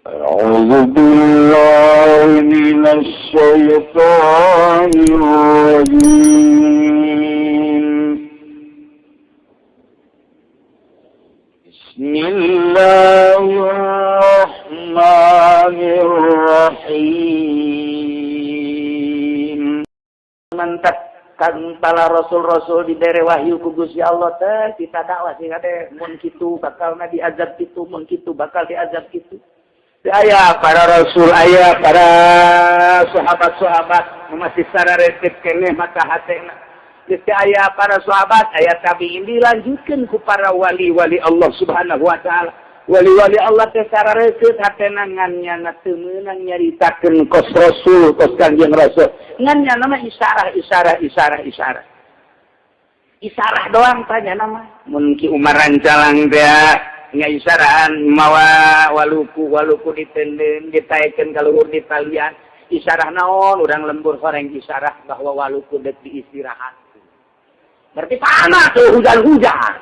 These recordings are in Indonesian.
أعوذ بالله من الشيطان الرجيم بسم الله الرحمن الرحيم Mentakkan para rasul-rasul diberi wahyu ku Gusti Allah teh kita dakwah sing ade mun kitu bakal diazab kitu mun kitu bakal diazab kitu. Aya para rasul, aya para sahabat-sahabat masih secara resep keneh mata hatena. Jadi aya para sahabat, aya tabi'in dilanjutkeun ku para wali-wali Allah Subhanahu wa taala. Wali-wali Allah teh secara resep hatena ngan nyana teu meunang nyaritakeun kos rasul, kos Kangjeng Rasul. Ngan nyana mah isyarah. Isyarah doang tanya nama. Mun ki umaran calang teh nya isarahan mawa waluku ditenden ditaekeun ka luhur di talian isarah naon urang lembur horeng isarah bahwa waluku deuk diistirahat berarti panas tuh hujan-hujan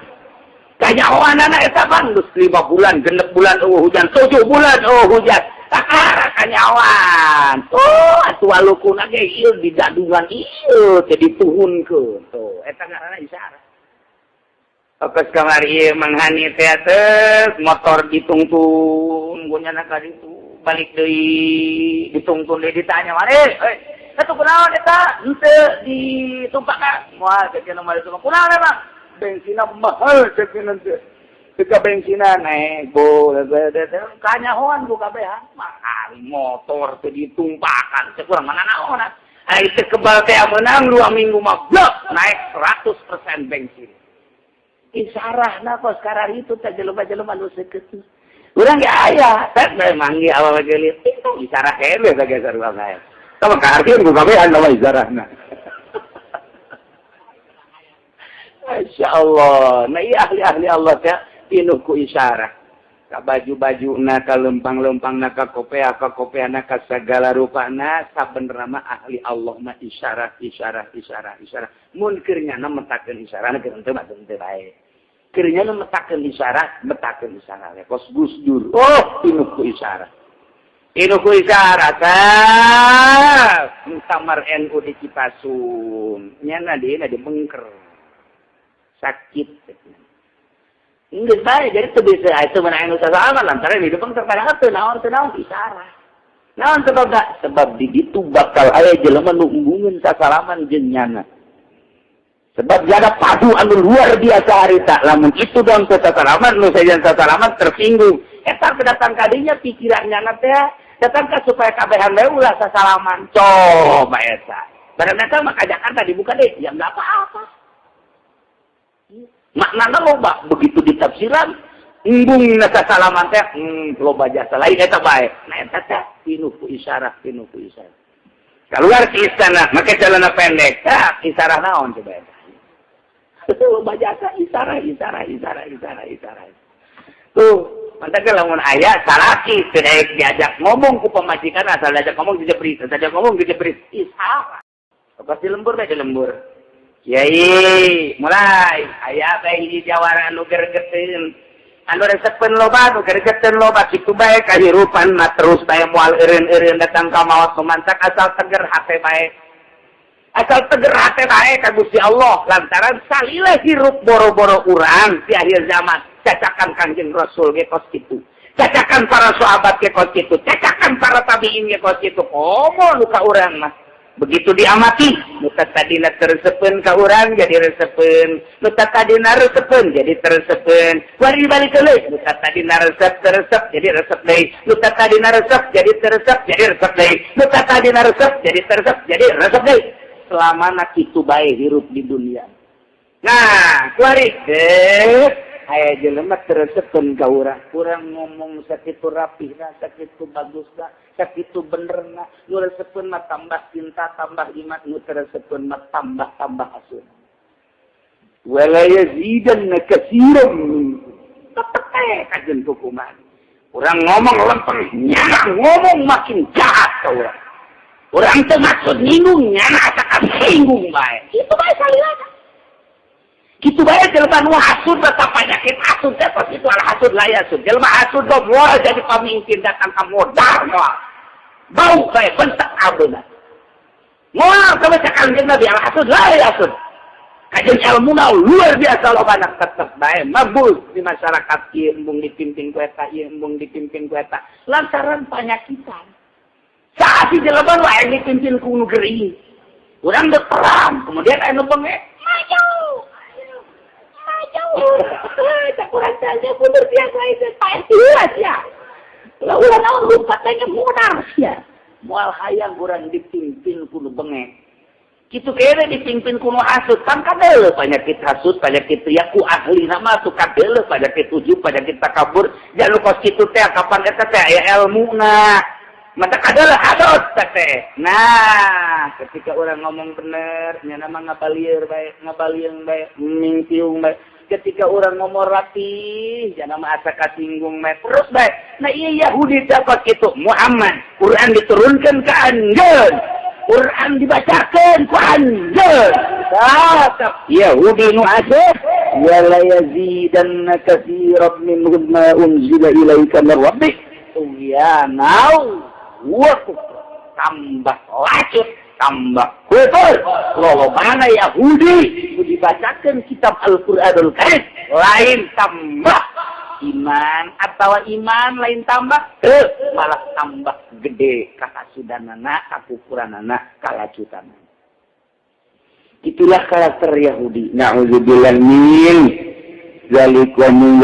kanyahoanana eta pan geus 5 bulan 6 bulan hujan 7 bulan hujan takara kanyawan atuh walukuna ge ieu didadungan ieu teh dituhunkeun tuh eta ngaranna isarah. Pas kamari menghani teater motor ditungtun gunyana ka ditu balik deui ditungtun deui ditanya mare atuh kunaon eta henteu ditumpakan moal cenah mah itu kunaon eta bensinna mahal cenah teh teu bensinna naik bo kanyahoan ku kabehan mahal motor teh ditumpakan teh kurang mana naon ai teh kebal teh meunang 2 minggu mah blok naik 100% bensin. Isarahna kos sekarang itu teh jelema-jelema nu seukeut. Urang ge aya, teh memang ge awal geuleuh itu isarah hebe sageser bae. Tah ka artieun ku kabehan nama isarahna. Masyaallah. Nah iya ahli-ahli Allah teh pinuh ku isarah. Ka baju-bajuna, ka lempang-lempangna, ka kopeana, ka sagala rupana sabenerna mah ahli Allah mah isarah. Mun keur nyana mentakeun isarahna keur teu mah teu bae. Keur metakeun isyarat kos Gus Dur. Pinuh ku isyarat. Kamar NU di Cipasung. Nyana dina di Bengker. Sakit. Geus bae jadi teu bisa aya meunang anu sasalaman lantaran di Bengker padahal teu naon isyarat. Naon sebabna? Sebab di ditu bakal aya jelema nu embungeun sasalaman jeung nyana. Sebab dia ada padu anu luar biasa harita. Lamun itu dong sasalaman, nu sajan sasalaman tersinggung. Eta kedatang kadinya pikirannya teh datang ka supaya kabehan bae ulah sasalaman. Coba eta. Barang eta mah ka Jakarta dibuka deh, ya enggak apa-apa. Maknana loba begitu ditafsiran, embungna sasalaman teh loba jasa lain eta bae. Nah eta teh pinuh ku isyarah. Keluar ke istana, make celana pendek. Isyarah naon coba eta? Loba jasa isarah. Tuh, mantap lamun aya salaki teu diajak ngomong ku pamajikan asal diajak ngomong dijebrit, isarah. Pasti lembur bae di lembur. Kiai, mulai aya bae hiji jawara anu gergeteun. Anu resepkeun loba, anu gergeteun loba kitu bae kahirupan mah terus bae moal eureun-eureun datang ka maot pemantak asal teger hate bae. Asal teger hate bae ka Gusti Allah lantaran salila hirup boro-boro urang di akhir zaman cacakan Kangjeng Rasul ge kos kitu cacakan para sahabat ge kos kitu cacakan para tabi'in ge kos kitu komo nu ka urang mah begitu diamati nu tadina teresepeun ka urang jadi resepeun nu tadina resepeun jadi teresepeun wari balik deui nu tadina resep jadi resep deui nu tadina resep jadi teresep jadi resep deui nu tadina resep jadi teresep jadi resep deui selama nak itu baik hirup di dunia. Nah, kuari aya jelema teresepeun ka urang. Urang ngomong sakitu rapihna, sakitu bagusna, sakitu benerna. Nu resepeun mah tambah cinta, tambah iman, nu teresepeun mah tambah asun. Wala yazidanna katsiran. Tetep kajen hukuman. Urang ngomong lempeng, nyana ngomong makin jahat ka urang. Orang teu maksud nyinggung nyana asakan singgung bae. Itu bae salilana. Kitu bae jelema nu hasud eta penyakit hasud teh pas itu al hasud la yasud. Jelema hasud do moal jadi pamimpin datang ka modal moal. Bau bae bentak abeuna. Moal ka baca Kanjeng Nabi al hasud la yasud. Kajian ilmuna luar biasa loba anak tetep bae mabul di masyarakat ieu embung dipimpin ku eta, ieu embung dipimpin ku eta. Lantaran penyakitan. Saat si jelema nu aya dipimpin ku nu geuring. Urang teu perang, kemudian anu bengek, maju. Tak kurang saja bener biasa itu pasti ya. Lah urang naon lumpat tanya modal sia. Moal hayang urang dipimpin kudu bengek. Kitu kene dipimpin kudu hasud kan kadeuleuh penyakit hasud, penyakit riya ku ahli nama tu kadeuleuh penyakit ujub, penyakit takabur. Jangan kos kitu teh kapan eta teh aya ilmuna. Mata kadeuleuh hadot teh. Nah, ketika orang ngomong bener, nya nama ngabalieur bae, ngabalieur bae, mingtiung bae. Ketika orang ngomong rapi, jangan nama asa kasinggung bae. Terus bae. Nah iya Yahudi dapat gitu. Muhammad, Quran diturunkan ke anjeun. Quran dibacakan ku anjeun. Tetap Yahudi nu asif, wala yazidanna katsiran minhum ma unzila ilaika min rabbik. Ya nau. Tambah lacut, tambah kufur. Lolobana Yahudi dibacakan kitab Al-Qur'anul Karim lain tambah iman atau iman lain tambah malah tambah gede kakasudanana, kakufuranana, kalacutanana. Itulah karakter Yahudi. Na'udzubillah min zalik wa min